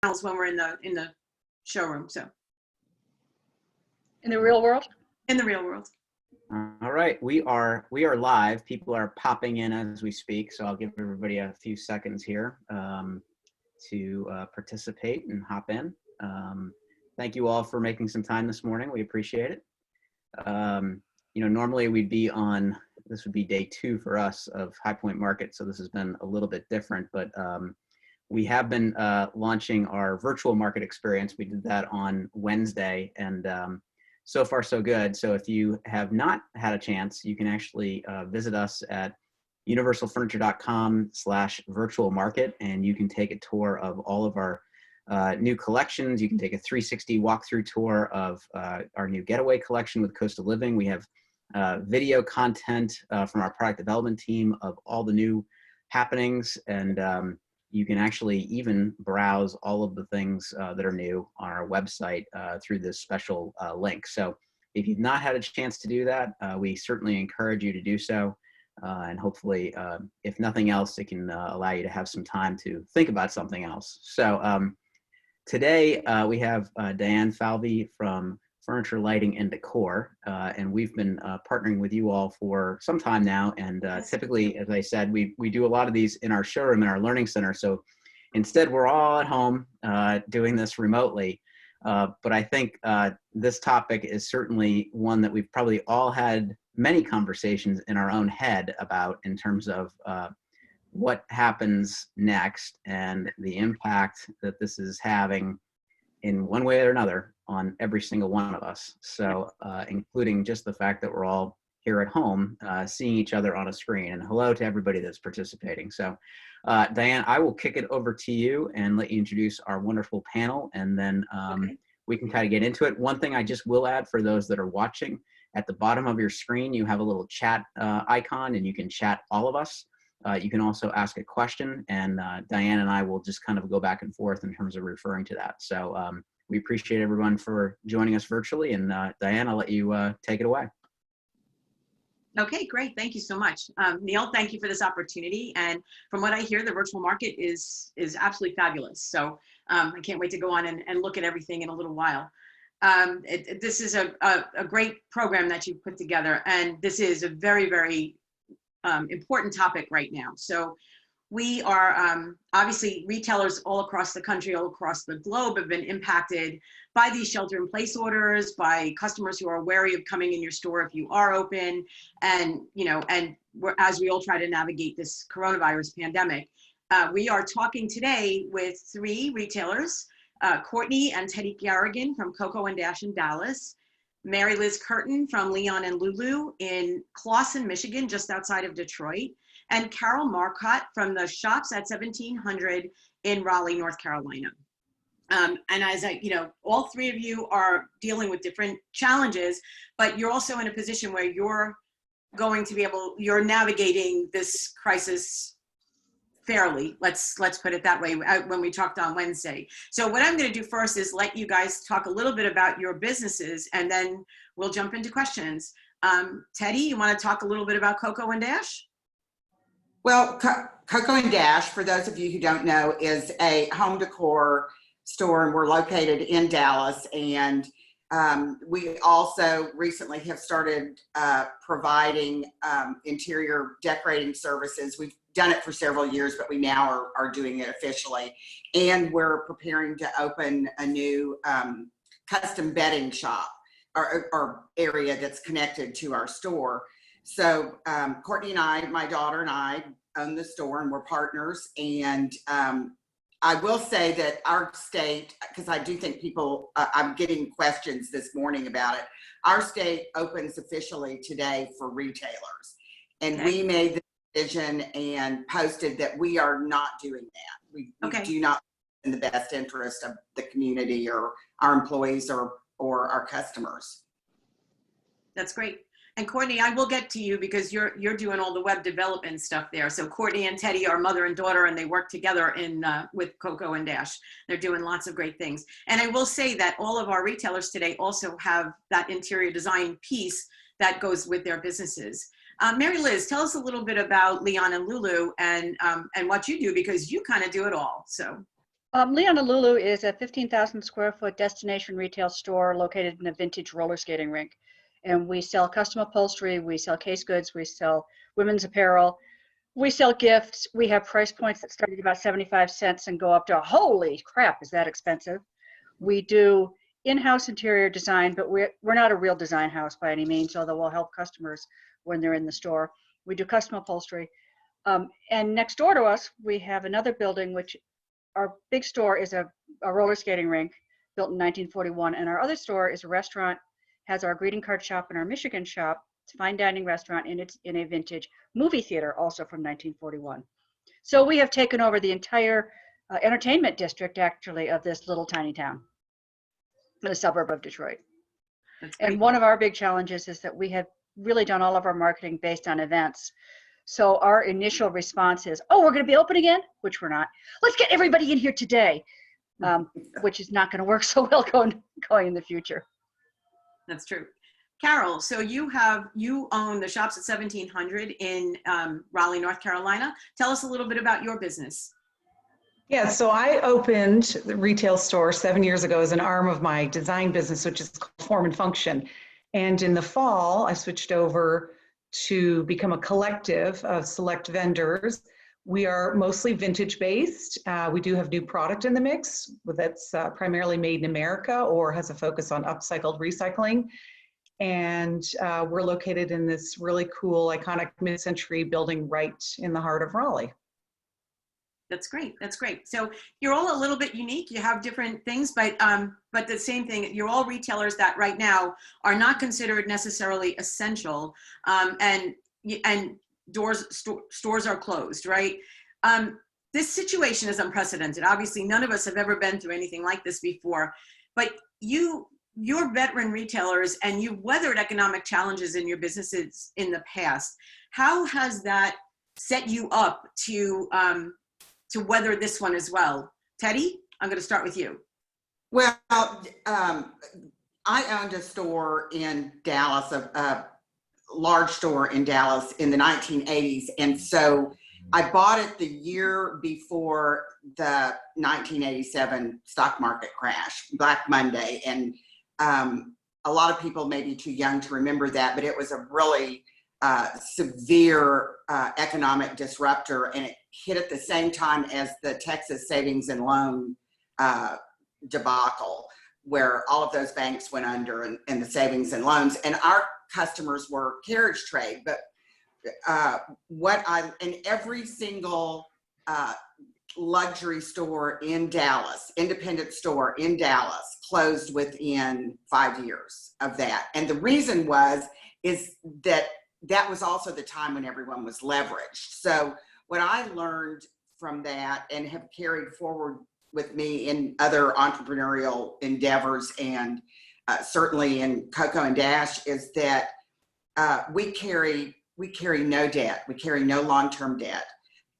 when we're in the showroom. So in the real world? In the real world. All right, we are live. People are popping in as we speak, so I'll give everybody a few seconds here to participate and hop in. Thank you all for making some time this morning. We appreciate it. You know, normally we'd be on, this would be day 2 for us of High Point Market, so this has been a little bit different, but we have been launching our virtual market experience. We did that on Wednesday, and so far so good. So if you have not had a chance, you can actually visit us at universalfurniture.com/virtual market, and you can take a tour of all of our new collections. You can take a 360 walkthrough tour of our new getaway collection with Coastal Living. We have video content from our product development team of all the new happenings, and you can actually even browse all of the things that are new on our website through this special link. So if you've not had a chance to do that, we certainly encourage you to do so. And hopefully, if nothing else, it can allow you to have some time to think about something else. So today we have Diane Falvey from Furniture, Lighting, and Decor, and we've been partnering with you all for some time now. And typically, as I said, we do a lot of these in our showroom in our learning center. So instead, we're all at home doing this remotely. But I think this topic is certainly one that we've probably all had many conversations in our own head about, in terms of what happens next and the impact that this is having in one way or another on every single one of us. So including just the fact that we're all here at home seeing each other on a screen. And hello to everybody that's participating. So Diane, I will kick it over to you and let you introduce our wonderful panel, and then we can kind of get into it. One thing I just will add for those that are watching, at the bottom of your screen, you have a little chat icon, and you can chat all of us. You can also ask a question, and Diane and I will just kind of go back and forth in terms of referring to that. So we appreciate everyone for joining us virtually, and Diane, I'll let you take it away. Okay, great. Thank you so much. Neil, thank you for this opportunity. And from what I hear, the virtual market is absolutely fabulous. So I can't wait to go on and look at everything in a little while. This is a great program that you've put together, and this is a very, very important topic right now. So we are obviously, retailers all across the country, all across the globe, have been impacted by these shelter-in-place orders, by customers who are wary of coming in your store if you are open, and as we all try to navigate this coronavirus pandemic. We are talking today with 3 retailers, Courtney and Teddie Garrigan from Coco Dash in Dallas, Mary Liz Curtin from Leon and Lulu in Clawson, Michigan, just outside of Detroit, and Carole Marcotte from the Shops at 1700 in Raleigh, North Carolina. And as all 3 of you are dealing with different challenges, but you're also in a position where you're going to be you're navigating this crisis fairly, let's put it that way, when we talked on Wednesday. So what I'm going to do first is let you guys talk a little bit about your businesses, and then we'll jump into questions. Teddie, you want to talk a little bit about Coco Dash? Well, Coco Dash, for those of you who don't know, is a home decor store, and we're located in Dallas. And we also recently have started providing interior decorating services. We've done it for several years, but we now are doing it officially. And we're preparing to open a new custom bedding shop or area that's connected to our store. So Courtney and I, my daughter and I, own the store, and we're partners. And I will say that our state, because I do think people, I'm getting questions this morning about it, our state opens officially today for retailers. And we made the decision and posted that we are not doing that. We do not in the best interest of the community or our employees or our customers. That's great. And Courtney, I will get to you because you're doing all the web development stuff there. So Courtney and Teddie are mother and daughter, and they work together with Coco Dash. They're doing lots of great things. And I will say that all of our retailers today also have that interior design piece that goes with their businesses. Mary Liz, tell us a little bit about Leon and Lulu and what you do, because you kind of do it all. So. Leon Lulu is a 15,000 square foot destination retail store located in a vintage roller skating rink. And we sell custom upholstery, we sell case goods, we sell women's apparel, we sell gifts. We have price points that start at about 75 cents and go up to, holy crap, is that expensive? We do in-house interior design, but we're not a real design house by any means, although we'll help customers when they're in the store. We do custom upholstery. And next door to us, we have another building, which our big store is a roller skating rink built in 1941. And our other store is a restaurant, has our greeting card shop and our Michigan shop. It's a fine dining restaurant, and it's in a vintage movie theater, also from 1941. So we have taken over the entire entertainment district, actually, of this little tiny town in a suburb of Detroit. And one of our big challenges is that we have really done all of our marketing based on events. So our initial response is, oh, we're going to be open again, which we're not. Let's get everybody in here today, which is not going to work so well going in the future. That's true. Carole, so you own the Shops at 1700 in Raleigh, North Carolina. Tell us a little bit about your business. Yeah, so I opened the retail store 7 years ago as an arm of my design business, which is called Form and Function. And in the fall, I switched over to become a collective of select vendors. We are mostly vintage based. We do have new product in the mix that's primarily made in America or has a focus on upcycled recycling. And we're located in this really cool, iconic mid-century building right in the heart of Raleigh. That's great. That's great. So you're all a little bit unique. You have different things, but the same thing. You're all retailers that right now are not considered necessarily essential, and stores are closed, right? This situation is unprecedented. Obviously, none of us have ever been through anything like this before. But you're veteran retailers, and you've weathered economic challenges in your businesses in the past. How has that set you up to weather this one as well? Teddie, I'm going to start with you. Well, I owned a store in Dallas, a large store in Dallas in the 1980s. And so I bought it the year before the 1987 stock market crash, Black Monday. And a lot of people may be too young to remember that, but it was a really severe economic disruptor, and it hit at the same time as the Texas savings and loan debacle, where all of those banks went under and the savings and loans, and our customers were carriage trade. But in every single luxury store in Dallas, independent store in Dallas, closed within 5 years of that. And the reason is that was also the time when everyone was leveraged. So what I learned from that and have carried forward with me in other entrepreneurial endeavors, and certainly in Coco Dash, is that we carry no debt. We carry no long-term debt.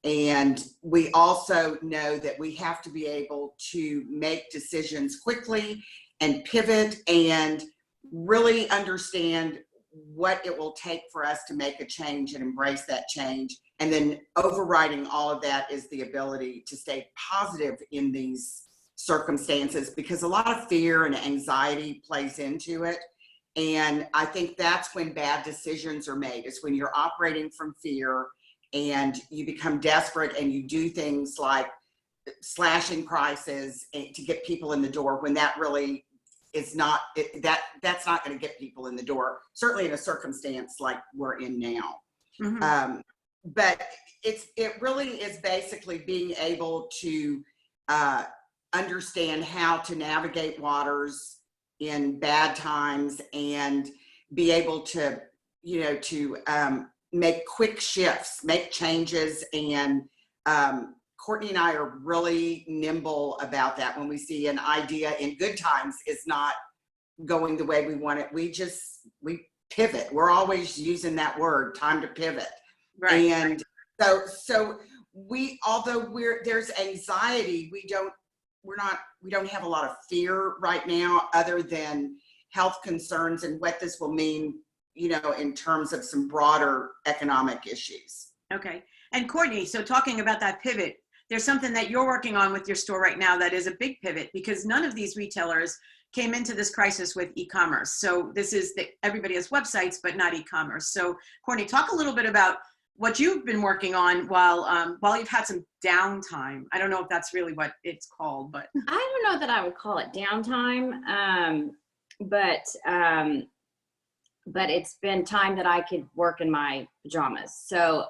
And we also know that we have to be able to make decisions quickly and pivot and really understand what it will take for us to make a change and embrace that change. And then overriding all of that is the ability to stay positive in these circumstances, because a lot of fear and anxiety plays into it. And I think that's when bad decisions are made, is when you're operating from fear and you become desperate and you do things like slashing prices to get people in the door, when that really is not, that's not going to get people in the door, certainly in a circumstance like we're in now. Mm-hmm. But it really is basically being able to understand how to navigate waters in bad times and be able to, make quick shifts, make changes. And Courtney and I are really nimble about that. When we see an idea in good times is not going the way we want it, we pivot. We're always using that word, time to pivot. Right. And so although there's anxiety, we don't have a lot of fear right now, other than health concerns and what this will mean, in terms of some broader economic issues. Okay. And Courtney, so talking about that pivot, there's something that you're working on with your store right now that is a big pivot, because none of these retailers came into this crisis with e-commerce. So this is everybody has websites, but not e-commerce. So Courtney, talk a little bit about what you've been working on while you've had some downtime. I don't know if that's really what it's called, but I don't know that I would call it downtime, but it's been time that I could work in my pajamas. So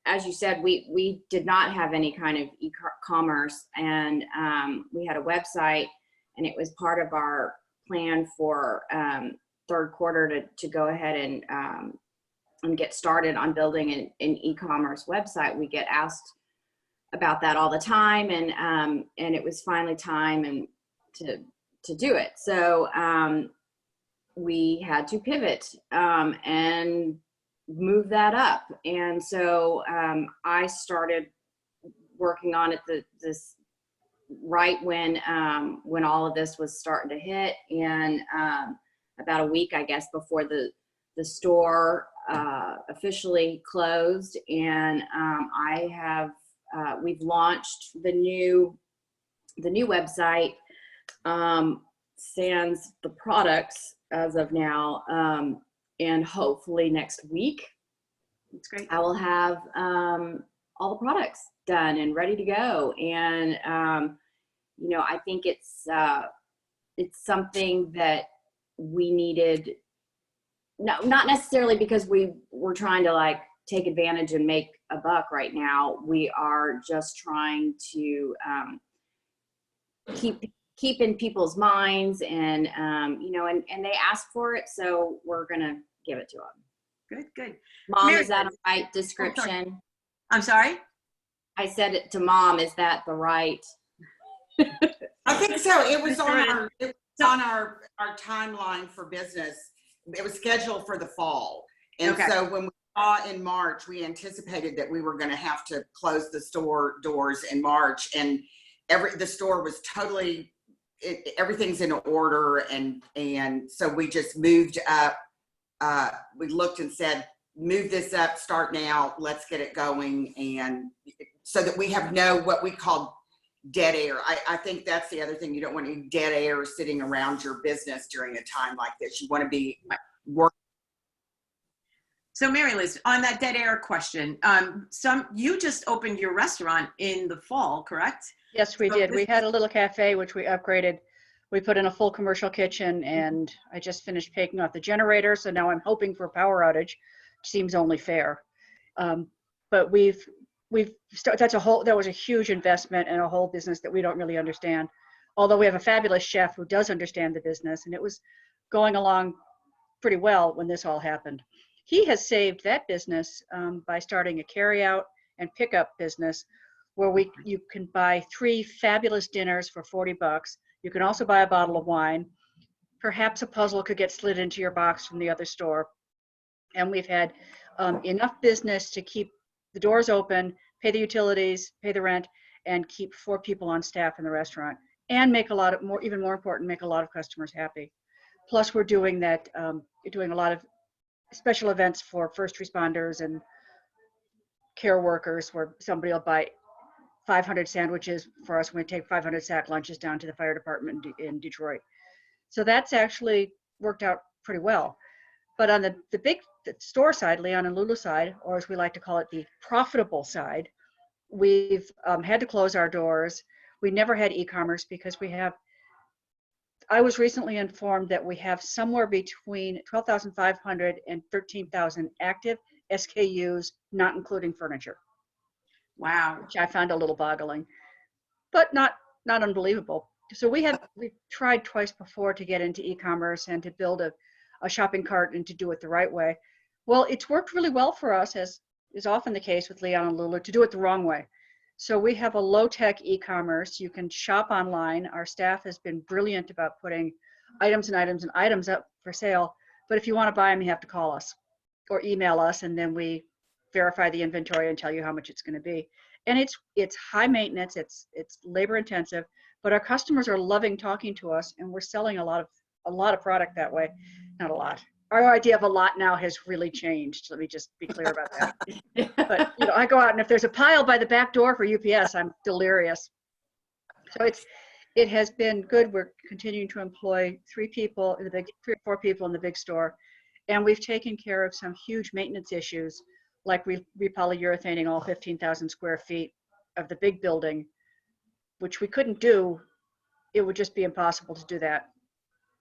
as you said, we did not have any kind of e-commerce, and we had a website, and it was part of our plan for third quarter to go ahead and get started on building an e-commerce website. We get asked about that all the time, and it was finally time to do it. So we had to pivot and move that up. And so I started working on it this right when all of this was starting to hit, and about a week, I guess, before the store officially closed. And we've launched the new website, sans the products as of now, and hopefully next week, it's great. I will have all the products done and ready to go. And I think it's something that we needed. No, not necessarily because we were trying to like take advantage and make a buck right now. We are just trying to keep in people's minds, and and they ask for it, so we're gonna give it to them. Good. Mom, Mary, is that a right description? I'm sorry? I said it to Mom. Is that the right? I think so. It was on our timeline for business. It was scheduled for the fall. And Okay. so when we saw in March, we anticipated that we were going to have to close the store doors in March, and the store was totally, everything's in order. And so we just moved up. We looked and said, move this up, start now, let's get it going. And so that we have what we call dead air. I think that's the other thing. You don't want any dead air sitting around your business during a time like this. You want to be working. So Mary Liz, on that dead air question, you just opened your restaurant in the fall, correct? Yes, we did. We had a little cafe, which we upgraded. We put in a full commercial kitchen, and I just finished taking off the generator. So now I'm hoping for a power outage. Seems only fair. But that was a huge investment in a whole business that we don't really understand. Although we have a fabulous chef who does understand the business, and it was going along pretty well when this all happened. He has saved that business by starting a carryout and pickup business where you can buy 3 fabulous dinners for $40. You can also buy a bottle of wine. Perhaps a puzzle could get slid into your box from the other store. And we've had enough business to keep the doors open, pay the utilities, pay the rent, and keep 4 people on staff in the restaurant, and even more important, make a lot of customers happy. Plus, we're doing a lot of special events for first responders and care workers, where somebody will buy 500 sandwiches for us when we take 500 sack lunches down to the fire department in Detroit. So that's actually worked out pretty well. But on the big store side, Leon and Lulu side, or as we like to call it, the profitable side, we've had to close our doors. We never had e-commerce because I was recently informed that we have somewhere between 12,500 and 13,000 active SKUs, not including furniture. Wow. Which I found a little boggling, but not unbelievable. So we've tried twice before to get into e-commerce and to build a shopping cart and to do it the right way. Well, it's worked really well for us, as is often the case with Leon and Lulu, to do it the wrong way. So we have a low-tech e-commerce. You can shop online. Our staff has been brilliant about putting items up for sale. But if you want to buy them, you have to call us or email us, and then we verify the inventory and tell you how much it's going to be. And it's high maintenance. It's labor intensive, but our customers are loving talking to us, and we're selling a lot of product that way. Not a lot, our idea of a lot now has really changed. Let me just be clear about that. But I go out and if there's a pile by the back door for UPS, I'm delirious. So it has been good. We're continuing to employ 3 or 4 people in the big store, and we've taken care of some huge maintenance issues, like repolyurethaning all 15,000 square feet of the big building, which we couldn't do. It would just be impossible to do that.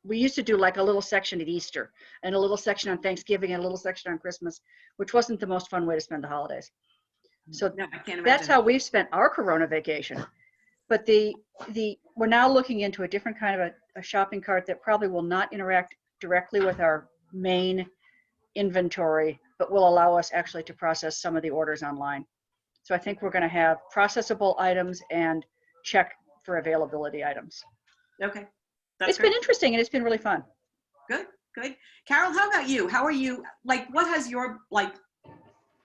We used to do like a little section at Easter and a little section on Thanksgiving and a little section on Christmas, which wasn't the most fun way to spend the holidays. So No, I can't imagine. that's how we've spent our Corona vacation. But we're now looking into a different kind of a shopping cart that probably will not interact directly with our main inventory, but will allow us actually to process some of the orders online. So I think we're going to have processable items and check for availability items. Okay. That's It's great. been interesting and it's been really fun. Good. Carole, how about you? How are you, what has your,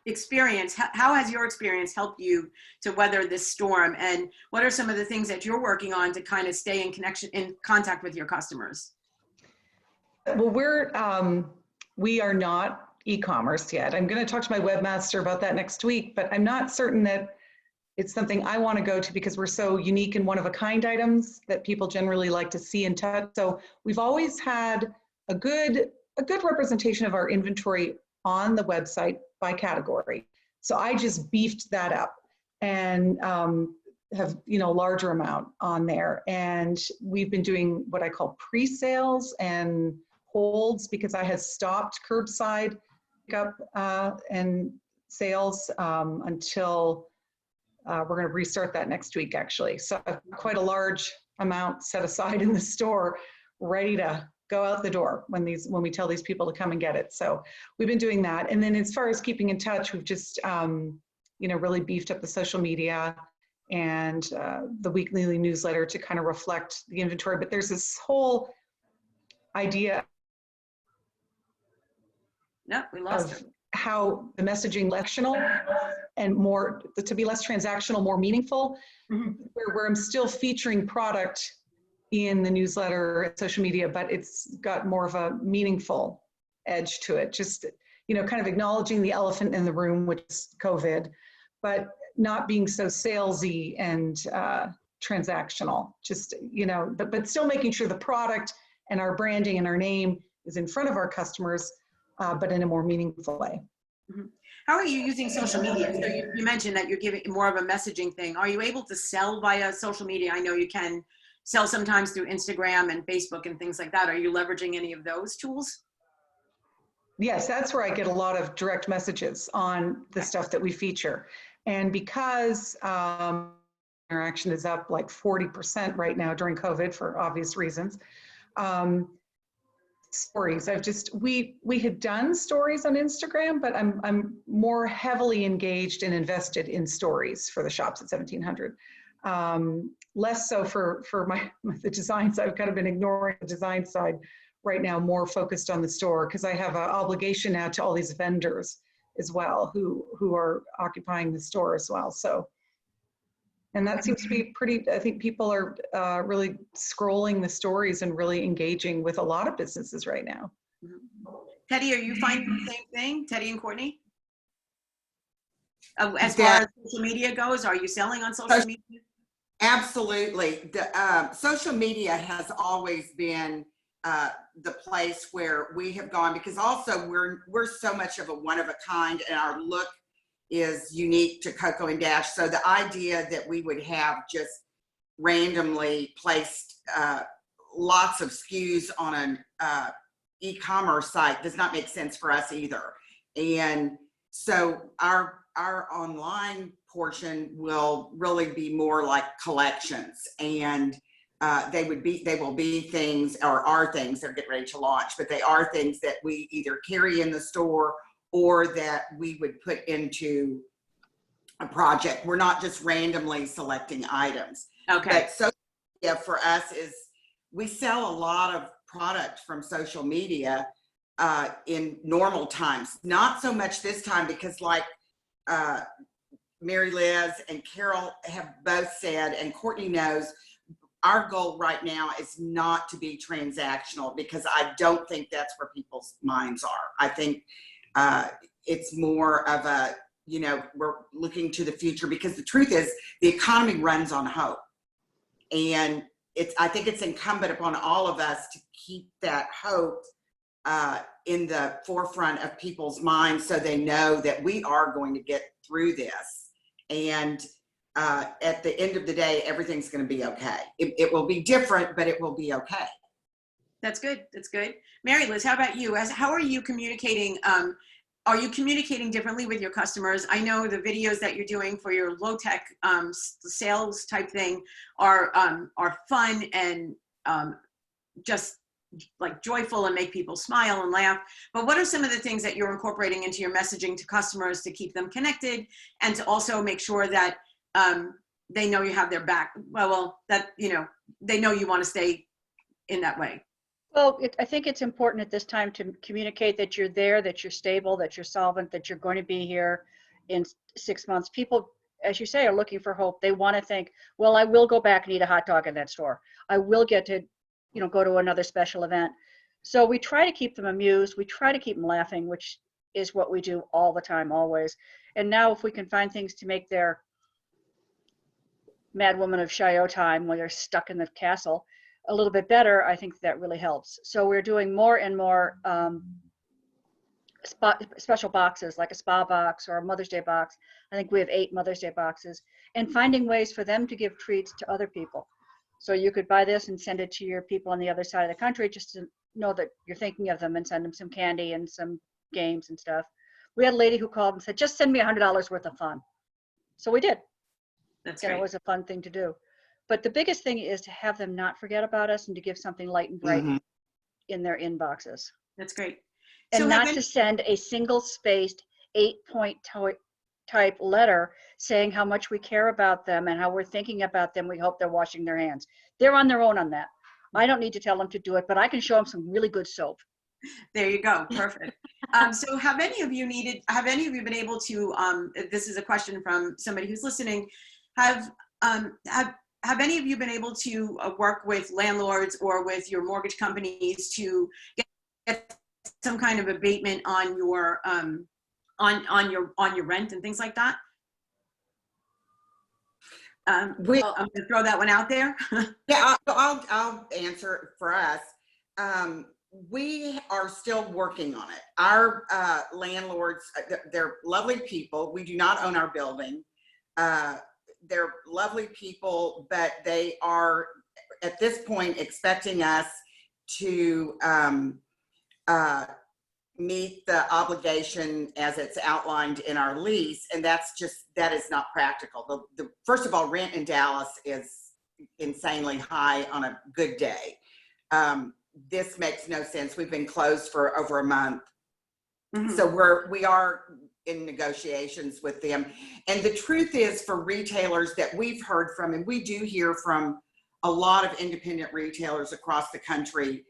experience, how has your experience helped you to weather this storm? And what are some of the things that you're working on to kind of stay in contact with your customers? Well, we are not e-commerce yet. I'm going to talk to my webmaster about that next week, but I'm not certain that it's something I want to go to because we're so unique and one-of-a-kind items that people generally like to see and touch. So we've always had a good representation of our inventory on the website by category. So I just beefed that up and have a larger amount on there. And we've been doing what I call pre-sales and holds because I had stopped curbside pickup and sales until we're going to restart that next week, actually. So I've quite a large amount set aside in the store, ready to go out the door when we tell these people to come and get it. So we've been doing that. And then as far as keeping in touch, we've just, really beefed up the social media and the weekly newsletter to kind of reflect the inventory. But there's this whole idea We lost of her. how the messaging lectional and to be less transactional, more meaningful, where I'm still featuring product in the newsletter and social media, but it's got more of a meaningful edge to it. Just, kind of acknowledging the elephant in the room, which is COVID, but not being so salesy and transactional, just, but still making sure the product and our branding and our name is in front of our customers, but in a more meaningful way. How are you using social media? So you mentioned that you're giving more of a messaging thing. Are you able to sell via social media? I know you can sell sometimes through Instagram and Facebook and things like that. Are you leveraging any of those tools? Yes, that's where I get a lot of direct messages on the stuff that we feature. And because interaction is up like 40% right now during COVID for obvious reasons, stories, we had done stories on Instagram, but I'm more heavily engaged and invested in stories for the shops at 1700. Less so for the design side. I've kind of been ignoring the design side right now, more focused on the store because I have an obligation now to all these vendors as well who are occupying the store as well. So, and that seems to be I think people are really scrolling the stories and really engaging with a lot of businesses right now. Teddie, are you finding the same thing? Teddie and Courtney? As far as social media goes, are you selling on social media? Absolutely. The social media has always been the place where we have gone because also we're so much of a one of a kind and our look is unique to Coco and Dash. So the idea that we would have just randomly placed lots of SKUs on an e-commerce site does not make sense for us either. And so our online portion will really be more like collections, and they will be things or are things that are getting ready to launch, but they are things that we either carry in the store or that we would put into a project. We're not just randomly selecting items. Okay. But social media for us is we sell a lot of product from social media in normal times. Not so much this time because like Mary Liz and Carole have both said, and Courtney knows, our goal right now is not to be transactional, because I don't think that's where people's minds are. I think it's more of a, you know, we're looking to the future, because the truth is the economy runs on hope. And I think it's incumbent upon all of us to keep that hope in the forefront of people's minds, so they know that we are going to get through this. And at the end of the day, everything's going to be okay. It will be different, but it will be okay. That's good. That's good. Mary Liz, how about you? How are you communicating? Are you communicating differently with your customers? I know the videos that you're doing for your low-tech sales type thing are fun and just like joyful and make people smile and laugh. But what are some of the things that you're incorporating into your messaging to customers to keep them connected and to also make sure that they know you have their back? Well, that, you know, they know you want to stay in that way. Well, I think it's important at this time to communicate that you're there, that you're stable, that you're solvent, that you're going to be here in 6 months. People, as you say, are looking for hope. They want to think, well, I will go back and eat a hot dog in that store. I will get to, you know, go to another special event. So we try to keep them amused. We try to keep them laughing, which is what we do all the time, always. And now if we can find things to make their Mad Woman of Chaillot time when they're stuck in the castle a little bit better, I think that really helps. So we're doing more and more special boxes, like a spa box or a Mother's Day box. I think we have 8 Mother's Day boxes, and finding ways for them to give treats to other people. So you could buy this and send it to your people on the other side of the country, just to know that you're thinking of them, and send them some candy and some games and stuff. We had a lady who called and said, just send me $100 worth of fun. So we did. That's and great. It was a fun thing to do. But the biggest thing is to have them not forget about us and to give something light and bright in their inboxes. That's great. And So not to send a single spaced 8-point type letter saying how much we care about them and how we're thinking about them. We hope they're washing their hands. They're on their own on that. I don't need to tell them to do it, but I can show them some really good soap. There you go. Perfect. So have any of you been able to, this is a question from somebody who's listening, have any of you been able to work with landlords or with your mortgage companies to get some kind of abatement on your on your rent and things like that? I'm going to throw that one out there. Yeah, I'll answer for us. We are still working on it. Our landlords, they're lovely people. We do not own our building. They're lovely people, but they are at this point expecting us to meet the obligation as it's outlined in our lease, and that is not practical. First of all, rent in Dallas is insanely high on a good day. This makes no sense. We've been closed for over a month. So we are in negotiations with them. And the truth is, for retailers that we've heard from, and we do hear from a lot of independent retailers across the country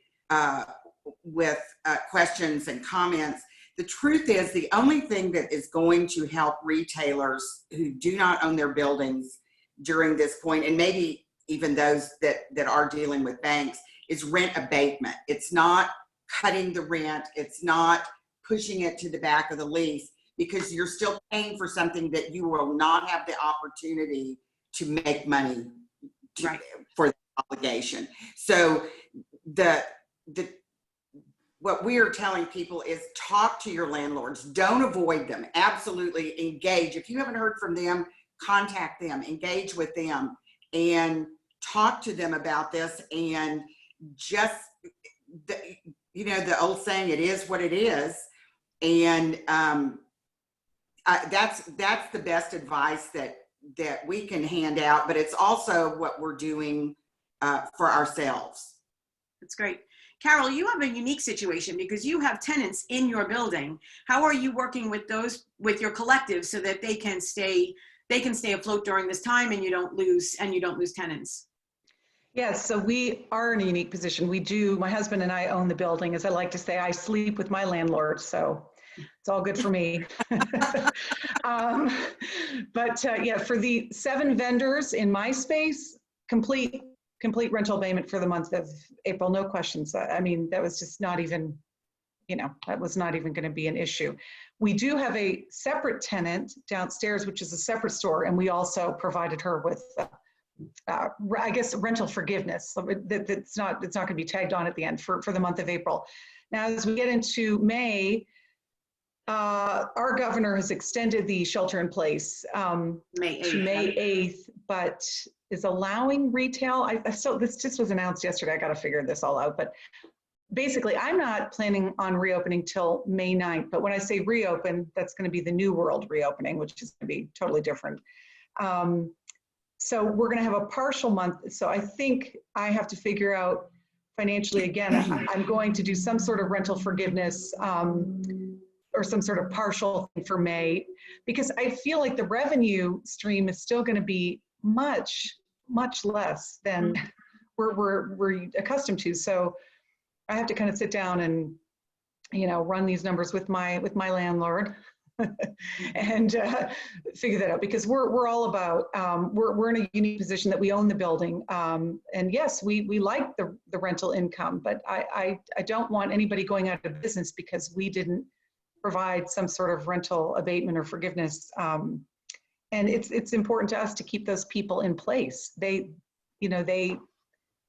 with questions and comments, the truth is the only thing that is going to help retailers who do not own their buildings during this point, and maybe even those that are dealing with banks, is rent abatement. It's not cutting the rent. It's not pushing it to the back of the lease, because you're still paying for something that you will not have the opportunity to make money for the obligation. So what we are telling people is talk to your landlords. Don't avoid them. Absolutely engage. If you haven't heard from them, contact them, engage with them, and talk to them about this. And just, the old saying, it is what it is. And that's the best advice that we can hand out, but it's also what we're doing for ourselves. That's great. Carole, you have a unique situation because you have tenants in your building. How are you working with your collective so that they can stay afloat during this time and you don't lose tenants? Yes, so we are in a unique position. My husband and I own the building. As I like to say, I sleep with my landlord, so it's all good for me. But for the 7 vendors in my space, complete complete rental payment for the month of April, no questions. I mean, that was just not even, that was not even going to be an issue. We do have a separate tenant downstairs, which is a separate store, and we also provided her with, I guess, rental forgiveness. So it's not going to be tagged on at the end for the month of April. Now, as we get into May, our governor has extended the shelter in place to May 8th, but is allowing retail. So this just was announced yesterday. I got to figure this all out. But basically, I'm not planning on reopening till May 9th. But when I say reopen, that's going to be the New World reopening, which is going to be totally different. So we're going to have a partial month. So I think I have to figure out financially, again, I'm going to do some sort of rental forgiveness or some sort of partial thing for May, because I feel like the revenue stream is still going to be much, much less than we're accustomed to. So I have to kind of sit down and, run these numbers with my landlord and figure that out, because we're all about, we're in a unique position that we own the building. And yes, we like the rental income, but I don't want anybody going out of business because we didn't provide some sort of rental abatement or forgiveness. And it's important to us to keep those people in place. They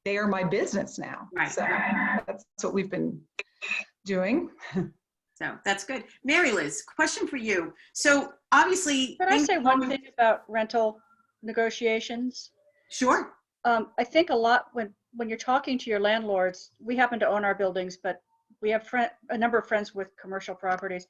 are my business now. Right. So that's what we've been doing. So that's good. Mary Liz, question for you. So obviously— Can I say one thing about rental negotiations? Sure. I think a lot when you're talking to your landlords, we happen to own our buildings, but we have a number of friends with commercial properties.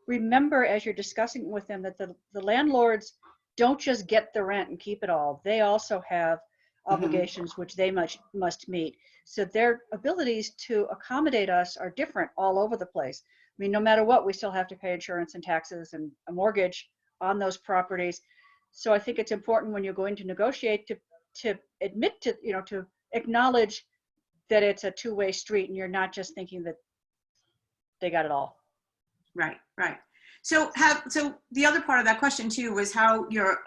Remember, as you're discussing with them, that the landlords don't just get the rent and keep it all. They also have obligations which they must meet. So their abilities to accommodate us are different all over the place. I mean, no matter what, we still have to pay insurance and taxes and a mortgage on those properties. So I think it's important when you're going to negotiate to admit to, to acknowledge that it's a two-way street and you're not just thinking that they got it all. Right. So the other part of that question too was how you're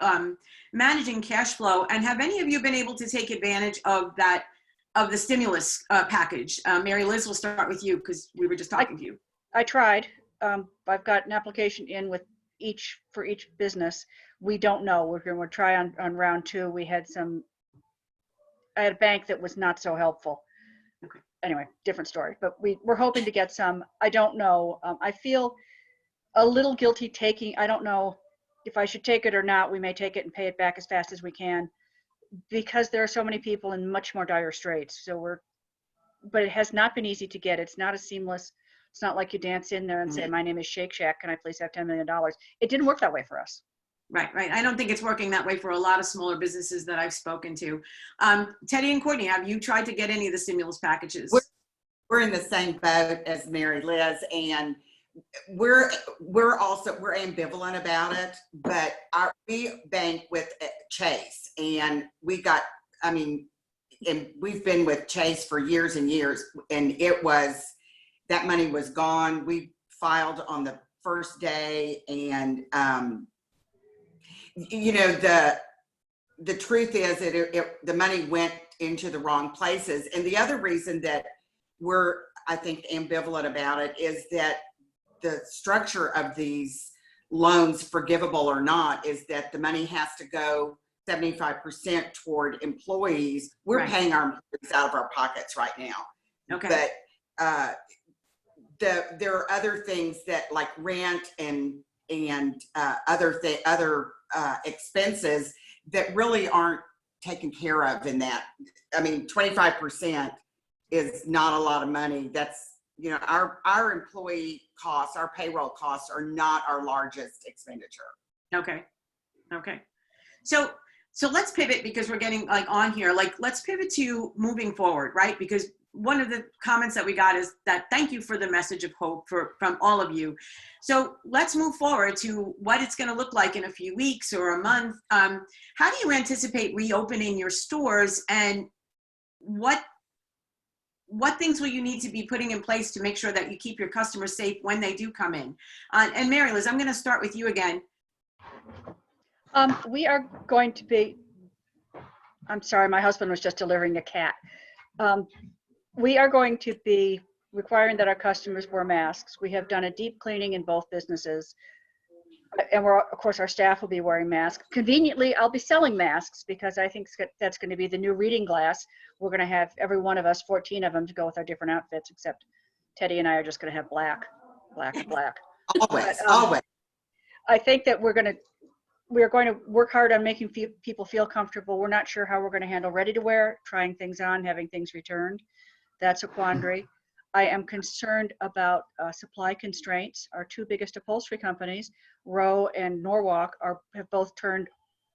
managing cash flow, and have any of you been able to take advantage of the stimulus package? Mary Liz, we'll start with you because we were just talking to you. I tried. I've got an application in for each business. We don't know. We're going to try on round 2. I had a bank that was not so helpful. Okay. Anyway, different story, but we're hoping to get some. I don't know. I feel a little guilty taking. I don't know if I should take it or not. We may take it and pay it back as fast as we can, because there are so many people in much more dire straits. But it has not been easy to get. It's not as seamless. It's not like you dance in there and say, my name is Shake Shack, can I please have $10 million? It didn't work that way for us. Right. I don't think it's working that way for a lot of smaller businesses that I've spoken to. Teddie and Courtney, have you tried to get any of the stimulus packages? We're in the same boat as Mary Liz, and we're ambivalent about it, but we bank with Chase, and and we've been with Chase for years and years, and that money was gone. We filed on the first day, and the truth is that the money went into the wrong places. And the other reason that we're, I think, ambivalent about it is that the structure of these loans, forgivable or not, is that the money has to go 75% toward employees. We're paying our employees out of our pockets right now. Okay. But there are other things that, like rent and other expenses that really aren't taken care of in that. I mean, 25% is not a lot of money. That's, our employee costs, our payroll costs are not our largest expenditure. Okay. So let's pivot, because we're getting on here. Let's pivot to moving forward, right? Because one of the comments that we got is that thank you for the message of hope from all of you. So let's move forward to what it's going to look like in a few weeks or a month. How do you anticipate reopening your stores, and what things will you need to be putting in place to make sure that you keep your customers safe when they do come in? And Mary Liz, I'm going to start with you again. We are going to be, I'm sorry, my husband was just delivering a cat. We are going to be requiring that our customers wear masks. We have done a deep cleaning in both businesses. And of course, our staff will be wearing masks. Conveniently, I'll be selling masks because I think that's going to be the new reading glass. We're going to have every one of us, 14 of them, to go with our different outfits, except Teddie and I are just going to have black. Always, But, always. I think that we're going to work hard on making people feel comfortable. We're not sure how we're going to handle ready to wear, trying things on, having things returned. That's a quandary. I am concerned about supply constraints. Our two biggest upholstery companies, Rowe and Norwalk, have both turned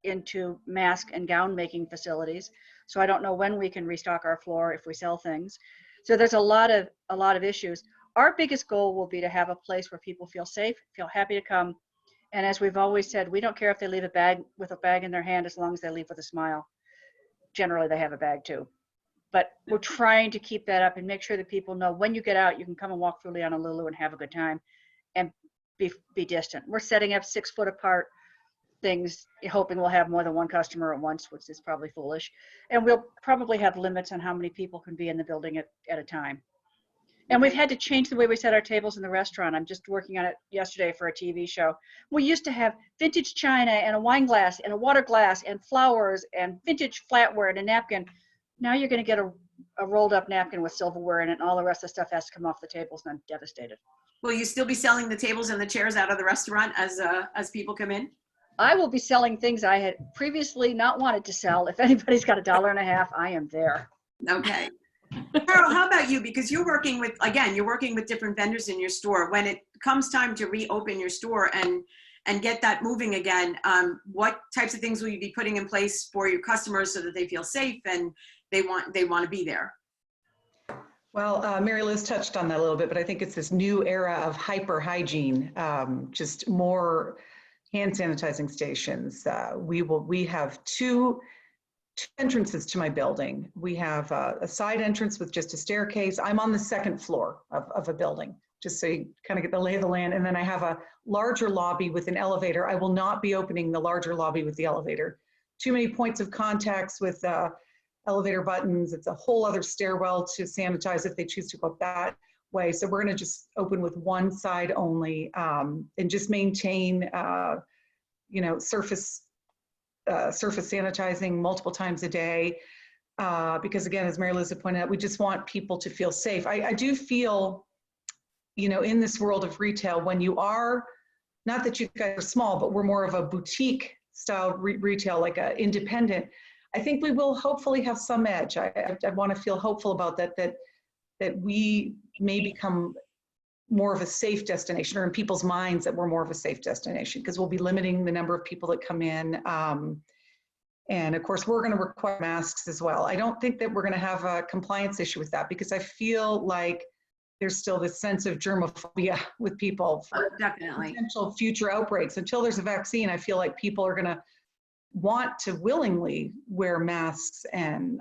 into mask and gown making facilities. So I don't know when we can restock our floor if we sell things. So there's a lot of issues. Our biggest goal will be to have a place where people feel safe, feel happy to come. And as we've always said, we don't care if they leave a bag in their hand as long as they leave with a smile. Generally, they have a bag too. But we're trying to keep that up and make sure that people know when you get out, you can come and walk through Leon Lulu and have a good time and be distant. We're setting up 6 foot apart things, hoping we'll have more than one customer at once, which is probably foolish. And we'll probably have limits on how many people can be in the building at a time. And we've had to change the way we set our tables in the restaurant. I'm just working on it yesterday for a TV show. We used to have vintage china and a wine glass and a water glass and flowers and vintage flatware and a napkin. Now you're going to get a rolled up napkin with silverware in it, and all the rest of the stuff has to come off the tables, and I'm devastated. Will you still be selling the tables and the chairs out of the restaurant as people come in? I will be selling things I had previously not wanted to sell. If anybody's got $1.50, I am there. Okay. Carole, how about you? Because you're working with different vendors in your store. When it comes time to reopen your store and get that moving again, what types of things will you be putting in place for your customers so that they feel safe and they want to be there? Well, Mary Liz touched on that a little bit, but I think it's this new era of hyper hygiene, just more hand sanitizing stations. We have two entrances to my building. We have a side entrance with just a staircase. I'm on the 2nd floor of a building, just so you kind of get the lay of the land. And then I have a larger lobby with an elevator. I will not be opening the larger lobby with the elevator. Too many points of contacts with elevator buttons. It's a whole other stairwell to sanitize if they choose to go that way. So we're going to just open with one side only, and just maintain, surface sanitizing multiple times a day. Because again, as Mary Liz had pointed out, we just want people to feel safe. I do feel, in this world of retail, when you are, not that you guys are small, but we're more of a boutique style retail, like a independent, I think we will hopefully have some edge. I want to feel hopeful about that we may become more of a safe destination, or in people's minds that we're more of a safe destination, because we'll be limiting the number of people that come in. And of course, we're going to require masks as well. I don't think that we're going to have a compliance issue with that, because I feel like there's still this sense of germophobia with people for potential future outbreaks. Until there's a vaccine, I feel like people are going to want to willingly wear masks and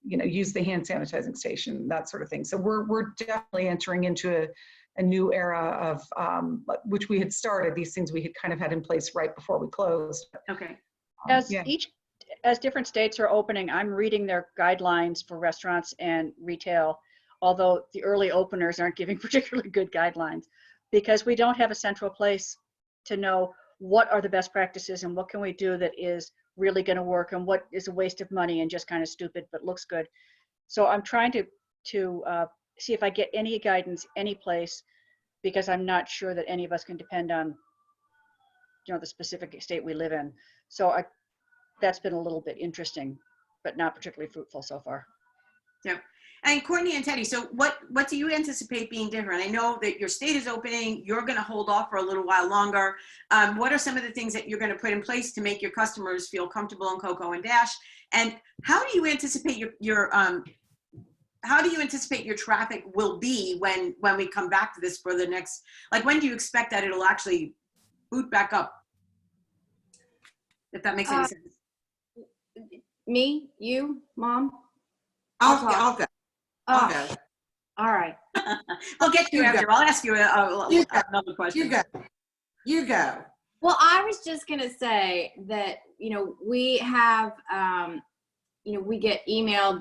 use the hand sanitizing station, that sort of thing. So we're definitely entering into a new era of which we had started. These things we had kind of had in place right before we closed. Okay. As different states are opening, I'm reading their guidelines for restaurants and retail, although the early openers aren't giving particularly good guidelines, because we don't have a central place to know what are the best practices and what can we do that is really going to work and what is a waste of money and just kind of stupid but looks good. So I'm trying to see if I get any guidance any place, because I'm not sure that any of us can depend on the specific state we live in. So that's been a little bit interesting, but not particularly fruitful so far. Yep. And Courtney and Teddie, so what do you anticipate being different? I know that your state is opening, you're going to hold off for a little while longer. What are some of the things that you're going to put in place to make your customers feel comfortable in Coco and Dash? And how do you anticipate your traffic will be when we come back to this for the next, like, when do you expect that it'll actually boot back up? If that makes any sense. Me, you, Mom? I'll go. All right. I'll get to you after. I'll ask you another question. You go. Well, I was just going to say that, we have we get emailed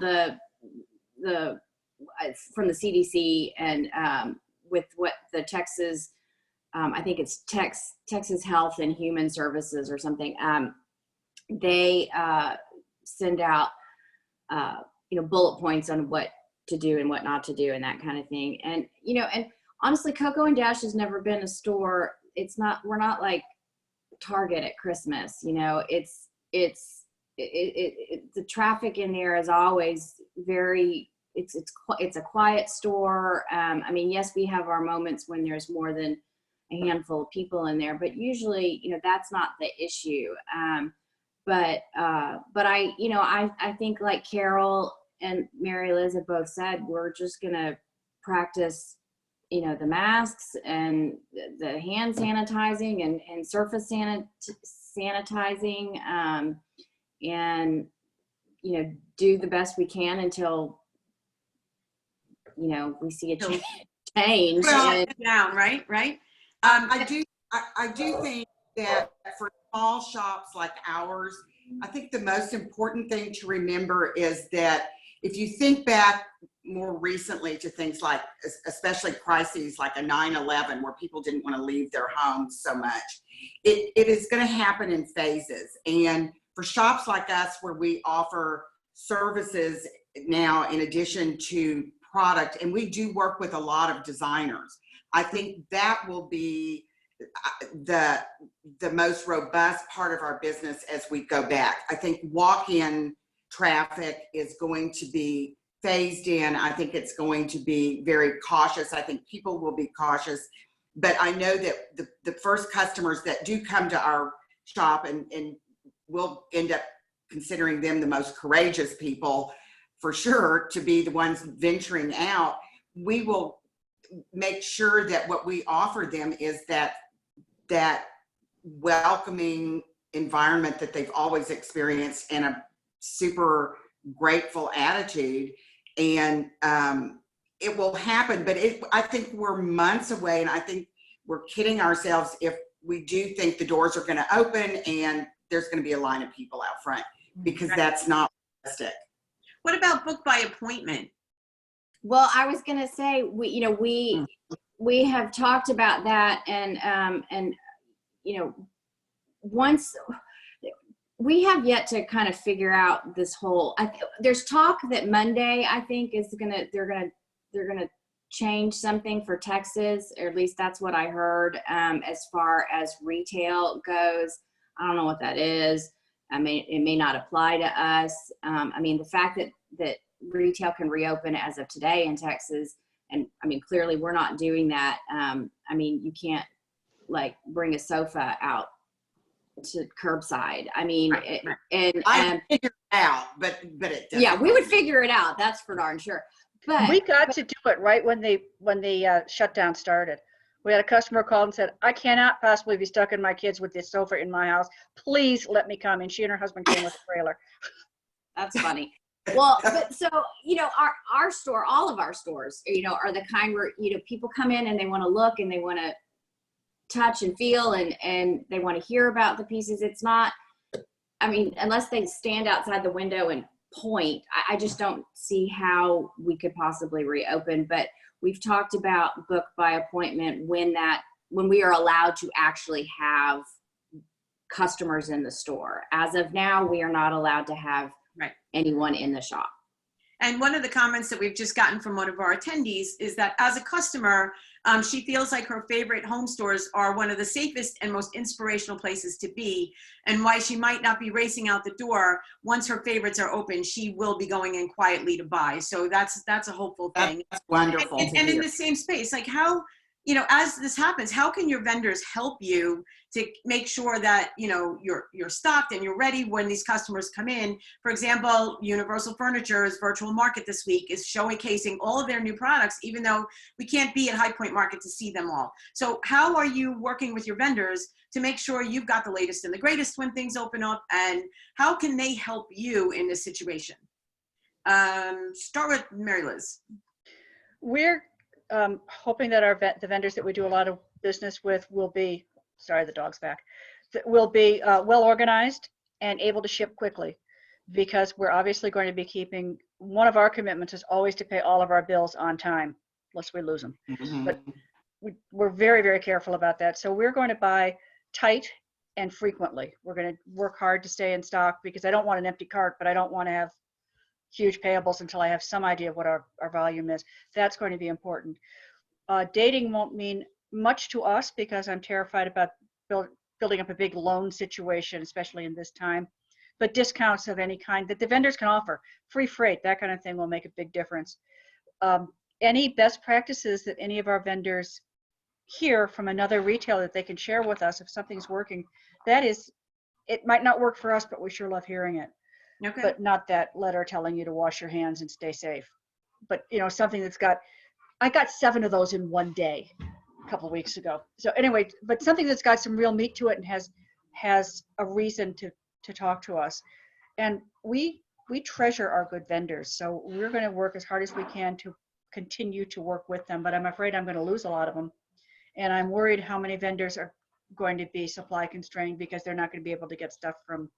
from the CDC and with what the Texas, I think it's Texas Health and Human Services or something. They send out, bullet points on what to do and what not to do and that kind of thing. And, and honestly, Coco and Dash has never been a store. We're not like Target at Christmas, the traffic in there is always very, it's a quiet store. Yes, we have our moments when there's more than a handful of people in there, but usually, that's not the issue. But I think like Carole and Mary Liz have both said, we're just gonna practice, the masks and the hand sanitizing and surface sanitizing, and do the best we can until we see a change. Well, down, right? I do think that for small shops like ours, I think the most important thing to remember is that if you think back more recently to things like, especially crises like a 9/11, where people didn't want to leave their homes so much, it is going to happen in phases. And for shops like us, where we offer services now in addition to product, and we do work with a lot of designers, I think that will be the most robust part of our business as we go back. I think walk-in traffic is going to be phased in. I think it's going to be very cautious. I think people will be cautious, but I know that the first customers that do come to our shop, and we'll end up considering them the most courageous people for sure to be the ones venturing out, we will make sure that what we offer them is that welcoming environment that they've always experienced, and a super grateful attitude. And it will happen, but I think we're months away, and I think we're kidding ourselves if we do think the doors are going to open and there's going to be a line of people out front, because that's not realistic. What about book by appointment? Well, I was going to say, we have talked about that, and once we have yet to kind of figure out this whole, there's talk that Monday, I think, they're gonna change something for Texas, or at least that's what I heard, as far as retail goes. I don't know what that is. It may not apply to us. The fact that retail can reopen as of today in Texas, and clearly we're not doing that. You can't like bring a sofa out to curbside. Right. I figured it out, but it doesn't. Yeah, we would figure it out. That's for darn sure. But We got to do it right when the shutdown started. We had a customer call and said, I cannot possibly be stuck in my kids with this sofa in my house. Please let me come. And she and her husband came with a trailer. That's funny. Well, but so, our store, all of our stores, are the kind where, people come in and they want to look and they want to touch and feel and they want to hear about the pieces. It's not, unless they stand outside the window and point, I just don't see how we could possibly reopen. But we've talked about book by appointment when we are allowed to actually have customers in the store. As of now, we are not allowed to have anyone in the shop. And one of the comments that we've just gotten from one of our attendees is that as a customer, she feels like her favorite home stores are one of the safest and most inspirational places to be, and why she might not be racing out the door once her favorites are open, she will be going in quietly to buy. So that's a hopeful thing. That's wonderful. And in the same space, like how, as this happens, how can your vendors help you to make sure that, you're stocked and you're ready when these customers come in? For example, Universal Furniture's virtual market this week is showcasing all of their new products, even though we can't be at High Point Market to see them all. So how are you working with your vendors to make sure you've got the latest and the greatest when things open up, and how can they help you in this situation? Start with Mary Liz. We're hoping that the vendors that we do a lot of business with will be, sorry, the dog's back, will be well organized and able to ship quickly. because we're obviously going to be keeping, one of our commitments is always to pay all of our bills on time, lest we lose them. But we're very, very careful about that. So we're going to buy tight and frequently. We're going to work hard to stay in stock because I don't want an empty cart, but I don't want to have huge payables until I have some idea of what our volume is. That's going to be important. Dating won't mean much to us because I'm terrified about building up a big loan situation, especially in this time. But discounts of any kind that the vendors can offer, free freight, that kind of thing will make a big difference. Any best practices that any of our vendors hear from another retailer that they can share with us if something's working, that is, it might not work for us, but we sure love hearing it. Okay. But not that letter telling you to wash your hands and stay safe. But something that's I got 7 of those in one day a couple of weeks ago. So anyway, but something that's got some real meat to it and has a reason to talk to us. And we treasure our good vendors. So we're going to work as hard as we can to continue to work with them, but I'm afraid I'm going to lose a lot of them. And I'm worried how many vendors are going to be supply constrained because they're not going to be able to get stuff from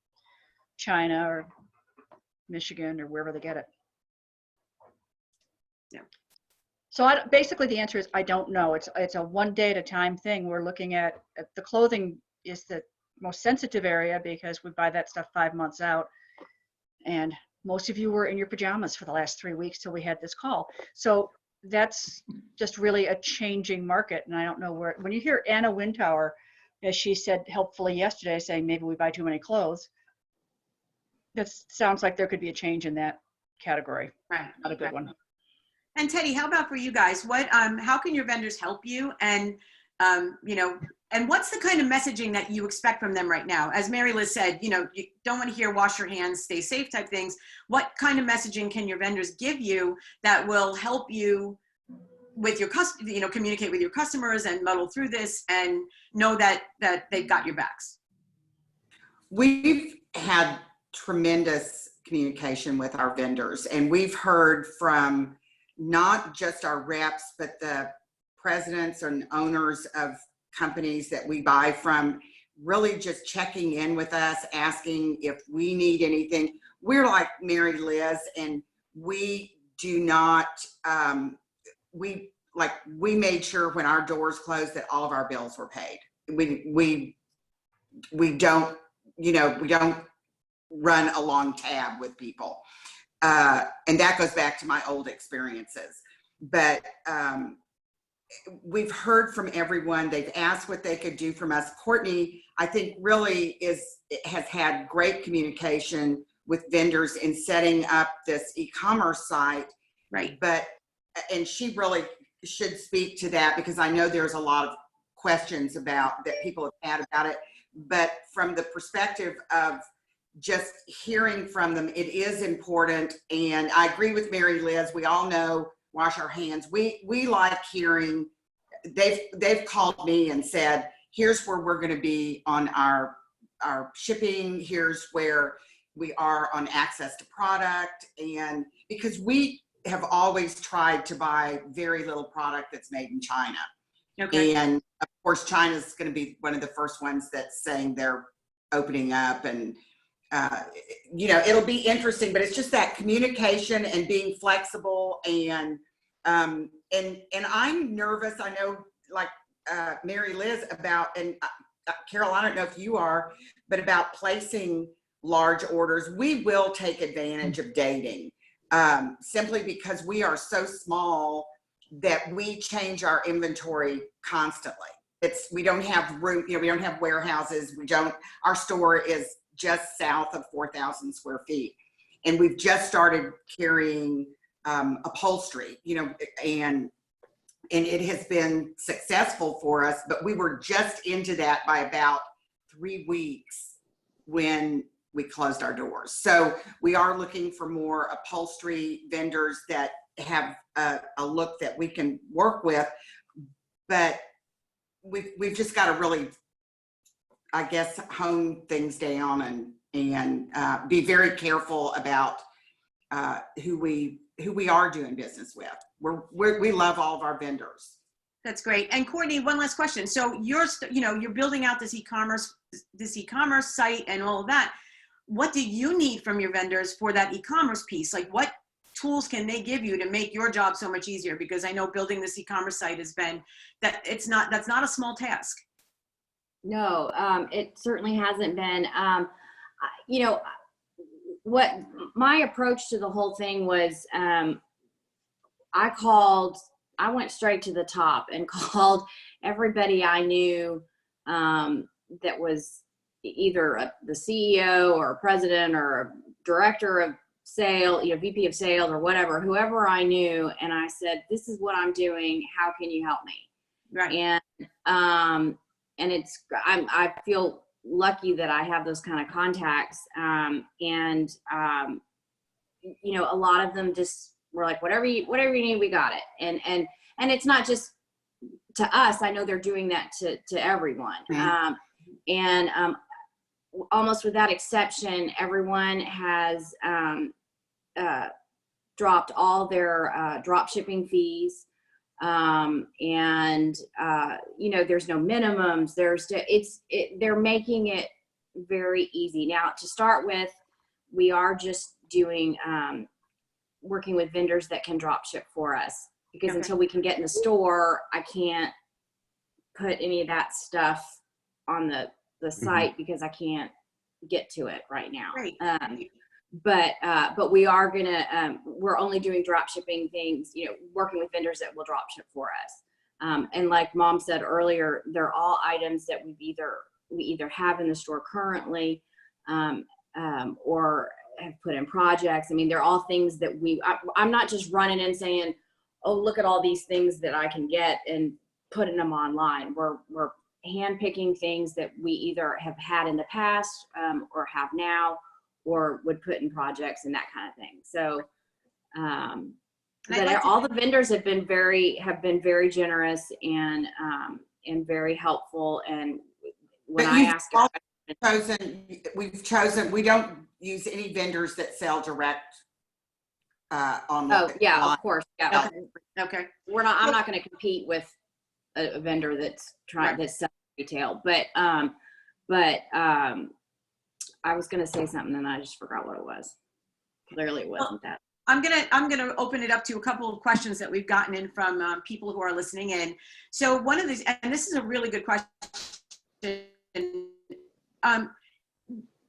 China or Michigan or wherever they get it. Yeah. So basically the answer is I don't know. It's a one day at a time thing. We're looking at the clothing is the most sensitive area because we buy that stuff 5 months out. And most of you were in your pajamas for the last 3 weeks till we had this call. So that's just really a changing market. And I don't know when you hear Anna Wintower, as she said helpfully yesterday, saying maybe we buy too many clothes, that sounds like there could be a change in that category. Right. Not a good one. And Teddie, how about for you guys? How can your vendors help you? And, and what's the kind of messaging that you expect from them right now? As Mary Liz said, you don't want to hear wash your hands, stay safe type things. What kind of messaging can your vendors give you that will help you with your communicate with your customers and muddle through this and know that they've got your backs? We've had tremendous communication with our vendors, and we've heard from not just our reps, but the presidents and owners of companies that we buy from, really just checking in with us, asking if we need anything. We're like Mary Liz, and we do not, we made sure when our doors closed that all of our bills were paid. We don't, we don't run a long tab with people. And that goes back to my old experiences. But we've heard from everyone. They've asked what they could do from us. Courtney, I think, really has had great communication with vendors in setting up this e-commerce site. Right. And she really should speak to that because I know there's a lot of questions that people have had about it. But from the perspective of just hearing from them, it is important. And I agree with Mary Liz. We all know wash our hands. We like hearing, they've called me and said, here's where we're going to be on our shipping. Here's where we are on access to product. And because we have always tried to buy very little product that's made in China. Okay. And of course, China's going to be one of the first ones that's saying they're opening up, and it'll be interesting, but it's just that communication and being flexible. And I'm nervous. I know, like Mary Liz, about, and Carole, I don't know if you are, but about placing large orders. We will take advantage of dating simply because we are so small that we change our inventory constantly. We don't have room, we don't have warehouses. Our store is just south of 4,000 square feet. And we've just started carrying upholstery, and it has been successful for us, but we were just into that by about 3 weeks when we closed our doors. So we are looking for more upholstery vendors that have a look that we can work with, but we've just got to really, I guess, hone things down and be very careful about who we are doing business with. We love all of our vendors. That's great. And Courtney, one last question. So you're building out this e-commerce site and all of that. what do you need from your vendors for that e-commerce piece? Like what tools can they give you to make your job so much easier? Because I know building this e-commerce site has been, that's not a small task. No, it certainly hasn't been. You know, what my approach to the whole thing was, I went straight to the top and called everybody I knew that was either the CEO or a president or a director of sale, you know, VP of sales or whatever, whoever I knew. And I said, this is what I'm doing. How can you help me? Right. And I feel lucky that I have those kind of contacts. You know, a lot of them just were like, whatever you need, we got it. And it's not just to us. I know they're doing that to everyone. Mm-hmm. Almost without exception, everyone has dropped all their drop shipping fees. You know, there's no minimums. They're making it very easy. Now, to start with, we are just doing working with vendors that can drop ship for us, because Okay. until we can get in the store, I can't put any of that stuff on the site because I can't get to it right now. Great. But we are gonna, we're only doing drop shipping things, you know, working with vendors that will drop ship for us. And like Mom said earlier, they're all items that we either have in the store currently, or have put in projects. I mean, they're all things that I'm not just running in saying, oh, look at all these things that I can get and putting them online. We're handpicking things that we either have had in the past, or have now, or would put in projects and that kind of thing. So, all the vendors have been very generous and very helpful. And when I ask, we don't use any vendors that sell direct online. Oh yeah, of course. Yeah. Okay. I'm not going to compete with a vendor that's that's selling retail, but I was going to say something and I just forgot what it was. Clearly it wasn't that. I'm gonna open it up to a couple of questions that we've gotten in from people who are listening in. So one of these, and this is a really good question.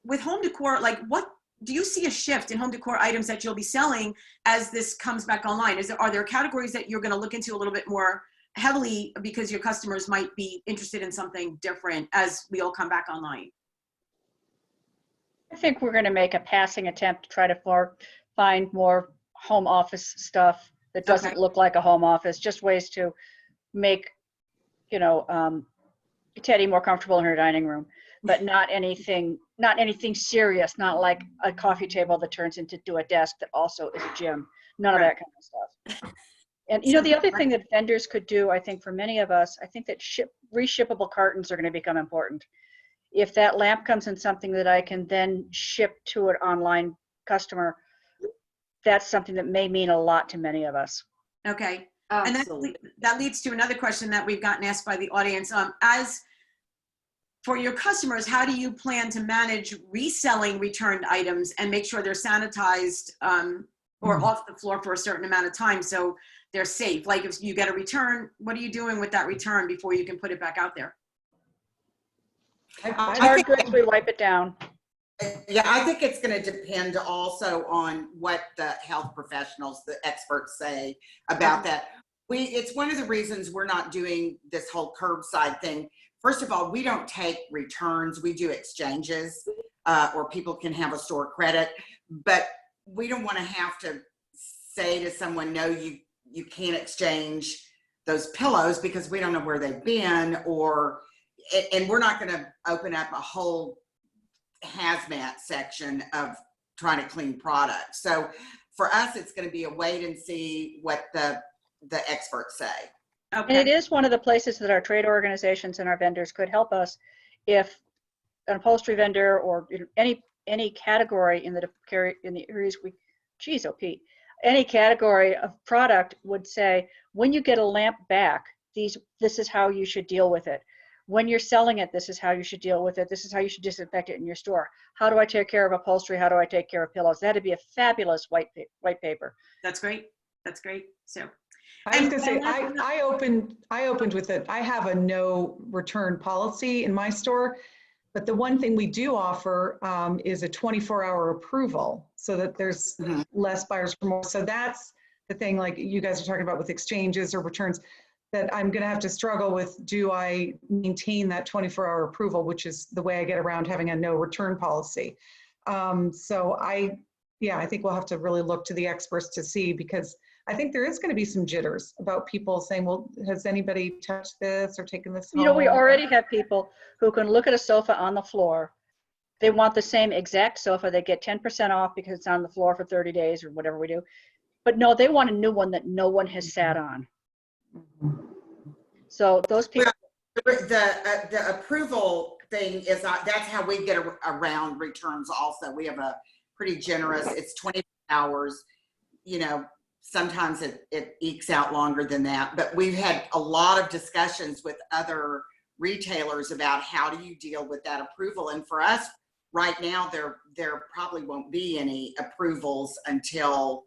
With home decor, like what do you see a shift in home decor items that you'll be selling as this comes back online? Are there categories that you're going to look into a little bit more heavily because your customers might be interested in something different as we all come back online? I think we're going to make a passing attempt to try to find more home office stuff that doesn't look like a home office, just ways to make, you know, Teddie more comfortable in her dining room, but not anything serious, not like a coffee table that turns into a desk that also is a gym, none of that kind of stuff. And you know, the other thing that vendors could do, I think for many of us, I think that reshippable cartons are going to become important. If that lamp comes in something that I can then ship to an online customer, that's something that may mean a lot to many of us. Okay. Absolutely. And that leads to another question that we've gotten asked by the audience. As for your customers, how do you plan to manage reselling returned items and make sure they're sanitized or off the floor for a certain amount of time so they're safe? Like if you get a return, what are you doing with that return before you can put it back out there? Hard goods, we wipe it down. Yeah, I think it's going to depend also on what the health professionals, the experts say about that. It's one of the reasons we're not doing this whole curbside thing. First of all, we don't take returns. We do exchanges, or people can have a store credit, but we don't want to have to say to someone, no, you can't exchange those pillows because we don't know where they've been, and we're not going to open up a whole hazmat section of trying to clean products. So for us, it's going to be a wait and see what the experts say. Okay. And it is one of the places that our trade organizations and our vendors could help us if an upholstery vendor or any category in the areas any category of product would say, when you get a lamp back, this is how you should deal with it. when you're selling it, this is how you should deal with it. This is how you should disinfect it in your store. How do I take care of upholstery? How do I take care of pillows? That'd be a fabulous white paper. That's great. That's great. So, I was and- gonna say, and I opened with it. I have a no return policy in my store, but the one thing we do offer is a 24-hour approval so that there's Mhm. less buyers for more. So that's the thing, like you guys are talking about with exchanges or returns, that I'm gonna have to struggle with. Do I maintain that 24-hour approval, which is the way I get around having a no return policy? So I think we'll have to really look to the experts to see, because I think there is going to be some jitters about people saying, well, has anybody touched this or taken this home? You know, we already have people who can look at a sofa on the floor. They want the same exact sofa. They get 10% off because it's on the floor for 30 days or whatever we do. But no, they want a new one that no one has sat on. So those people. The approval thing is not, that's how we get around returns also. We have a pretty generous, it's 20 hours, you know, sometimes it ekes out longer than that, but we've had a lot of discussions with other retailers about how do you deal with that approval. And for us right now, there probably won't be any approvals until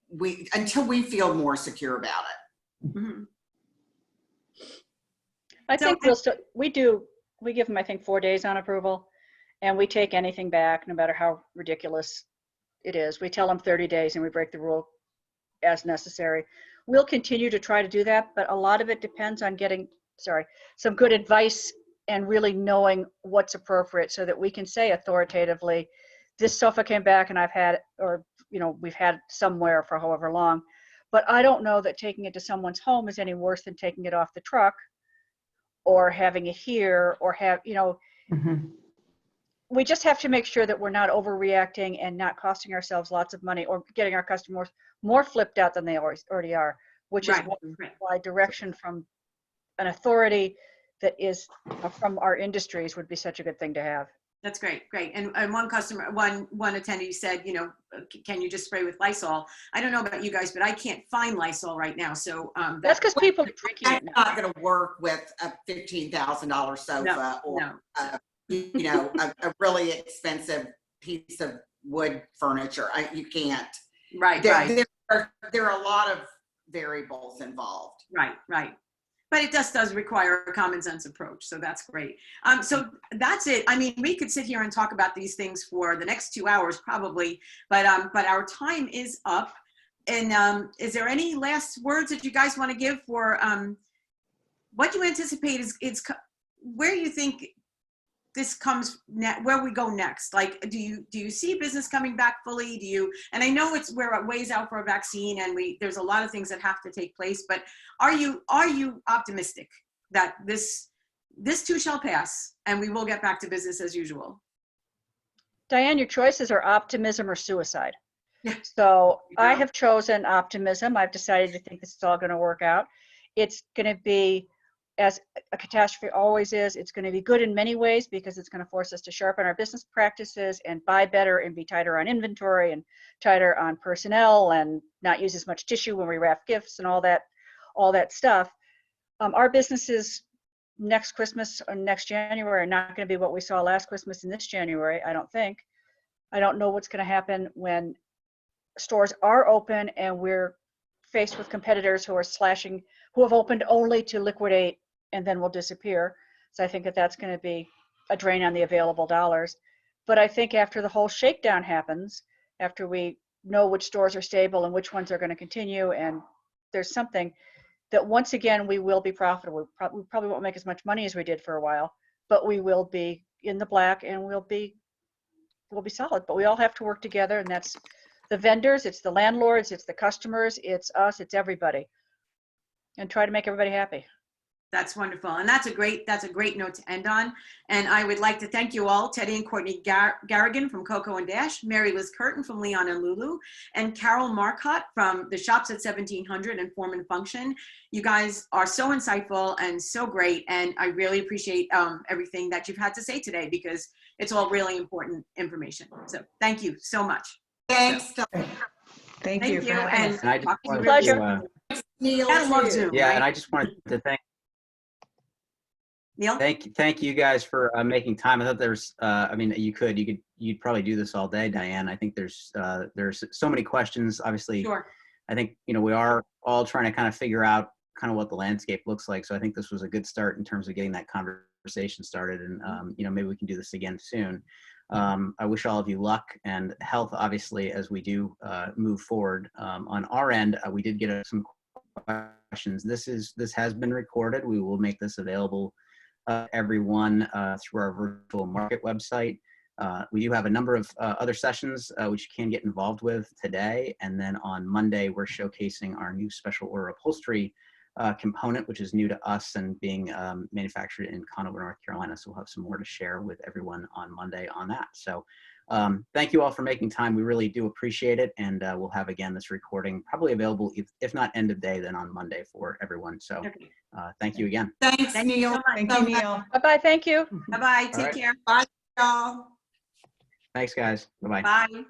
we feel more secure about it. Mhm. I So- think we give them, I think, 4 days on approval, and we take anything back, no matter how ridiculous it is. We tell them 30 days and we break the rule as necessary. We'll continue to try to do that, but a lot of it depends on getting, some good advice and really knowing what's appropriate so that we can say authoritatively, this sofa came back and I've had, or, you know, we've had somewhere for however long, but I don't know that taking it to someone's home is any worse than taking it off the truck or having it here or we just have to make sure that we're not overreacting and not costing ourselves lots of money or getting our customers more flipped out than they already are, which is why direction from an authority that is from our industries would be such a good thing to have. That's great. And one customer, one attendee said, you know, can you just spray with Lysol? I don't know about you guys, but I can't find Lysol right now. So that's because people are drinking it That's now. not going to work with a $15,000 sofa or you know, a really expensive piece of wood furniture. You can't. Right. There are a lot of variables involved. Right. But it just does require a common sense approach. So that's great. So that's it. I mean, we could sit here and talk about these things for the next 2 hours probably, but our time is up. And is there any last words that you guys want to give for what you anticipate is where you think this comes where we go next? Like, do you see business coming back fully? And I know we're a ways out for a vaccine and there's a lot of things that have to take place, but are you optimistic that this too shall pass and we will get back to business as usual? Diane, your choices are optimism or suicide. Yeah. So I have chosen optimism. I've decided to think this is all going to work out. It's going to be, as a catastrophe always is, it's going to be good in many ways because it's going to force us to sharpen our business practices and buy better and be tighter on inventory and tighter on personnel and not use as much tissue when we wrap gifts and all that stuff. Our businesses next Christmas or next January are not going to be what we saw last Christmas and this January, I don't think. I don't know what's going to happen when stores are open and we're faced with competitors who have opened only to liquidate and then will disappear. So I think that's going to be a drain on the available dollars. But I think after the whole shakedown happens, after we know which stores are stable and which ones are going to continue, and there's something that once again, we will be profitable. We probably won't make as much money as we did for a while, but we will be in the black and we'll be solid. But we all have to work together, and that's the vendors, it's the landlords, it's the customers, it's us, it's everybody, and try to make everybody happy. That's wonderful. And that's a great note to end on. And I would like to thank you all, Teddie and Courtney Garrigan from Coco Dash, Mary Liz Curtin from Leon and Lulu, and Carole Marcotte from the Shops at 1700 and Form and Function. You guys are so insightful and so great. And I really appreciate everything that you've had to say today because it's all really important information. So thank you so much. Thanks. Thank you. And And I just wanted Pleasure. to, Neil, I love too. Zoom. yeah, right? and I just wanted to thank Neil? Thank you guys for making time. I thought there's, I mean, you'd probably do this all day, Diane. I think there's so many questions. Obviously, Sure. I think, we are all trying to kind of figure out kind of what the landscape looks like. So I think this was a good start in terms of getting that conversation started. And, maybe we can do this again soon. I wish all of you luck and health, obviously, as we do move forward. On our end, we did get some questions. This has been recorded. We will make this available everyone through our virtual market website. We do have a number of other sessions which you can get involved with today. And then on Monday, we're showcasing our new special order upholstery component, which is new to us and being manufactured in Conover, North Carolina. So we'll have some more to share with everyone on Monday on that. So thank you all for making time. We really do appreciate it. And we'll have, again, this recording probably available, if not end of day, then on Monday for everyone. So Okay. thank you again. Thanks, Thank you Neil. so much. Thank you, Neil. Bye-bye, thank you. Bye-bye. All Take right. care. Bye, y'all. Thanks, guys. Bye-bye. Bye.